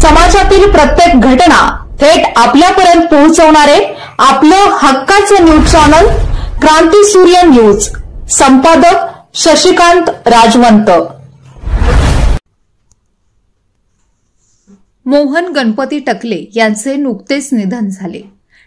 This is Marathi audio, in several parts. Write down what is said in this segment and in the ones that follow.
समाजातील प्रत्येक घटना थेट आपल्यापर्यंत पोहोचवणारे आपलं हक्काचं न्यूज चॅनल क्रांती सूर्य न्यूज। संपादक शशिकांत राजवंत। मोहन गणपती टकले यांचे नुकतेच निधन झाले।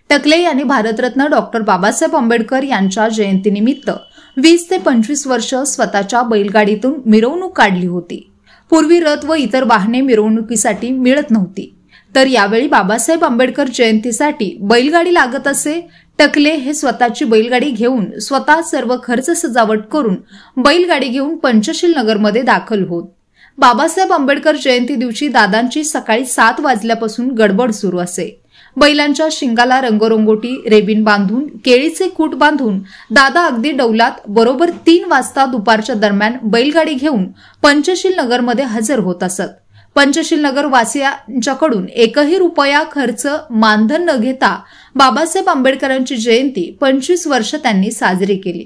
टकले यांनी भारतरत्न डॉक्टर बाबासाहेब आंबेडकर यांच्या जयंतीनिमित्त 20 ते 25 वर्ष स्वतःच्या बैलगाडीतून मिरवणूक काढली होती। पूर्वी रथ व इतर वाहने मिरवणुकीसाठी मिळत नव्हती, तर यावेळी बाबासाहेब आंबेडकर जयंतीसाठी बैलगाडी लागत असे। टकले हे स्वतःची बैलगाडी घेऊन स्वतः सर्व खर्च सजावट करून बैलगाडी घेऊन पंचशील नगरमध्ये दाखल होत। बाबासाहेब आंबेडकर जयंती दिवशी दादांची सकाळी 7 वाजल्यापासून गडबड सुरू असे। बैलांच्या शिंगाला रंगरंगोटी रेबीन बांधून केळीचे कूट बांधून दादा अगदी डौलात बरोबर 3 वाजता दुपारच्या दरम्यान बैलगाडी घेऊन पंचशील नगरमध्ये हजर होत असत। पंचशील नगर वासियांच्याकडून एकही रुपया खर्च मानधन न घेता बाबासाहेब आंबेडकरांची जयंती 25 वर्ष त्यांनी साजरी केली।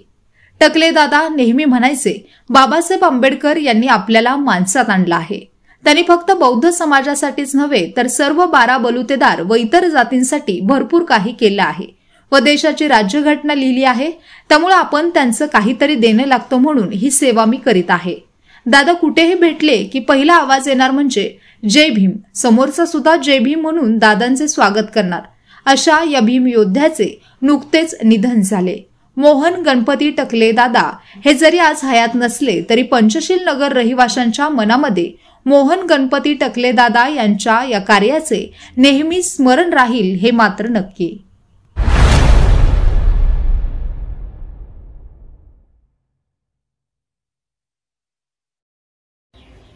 टकले दादा नेहमी म्हणायचे, बाबासाहेब आंबेडकर यांनी आपल्याला माणसात आणलं आहे। त्यांनी फक्त बौद्ध समाजासाठीच नव्हे तर सर्व 12 बलुतेदार व इतर जातींसाठी भरपूर काही केलं आहे व देशाची राज्यघटना लिहिली आहे। त्यामुळे आपण त्यांचं काहीतरी देणं लागतं म्हणून ही सेवा मी करीत आहे। दादा कुठेही भेटले की पहिला आवाज येणार म्हणजे जय भीम। समोरचा सुद्धा जय भीम म्हणून दादांचे स्वागत करणार। अशा या भीम योद्ध्याचे नुकतेच निधन झाले। मोहन गणपती टकले दादा हे जरी आज हयात नसले तरी पंचशील नगर रहिवाशांच्या मनामध्ये मोहन गणपती टकले दादा यांच्या या कार्याचे नेहमी स्मरण राहील हे मात्र नक्की।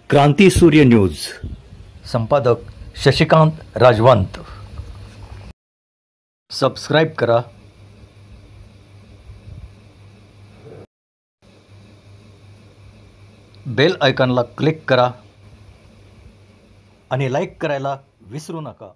क्रांती सूर्य न्यूज। संपादक शशिकांत राजवंत। सबस्क्राइब करा, बेल आयकॉनला क्लिक करा आणि लाईक करायला विसरू नका।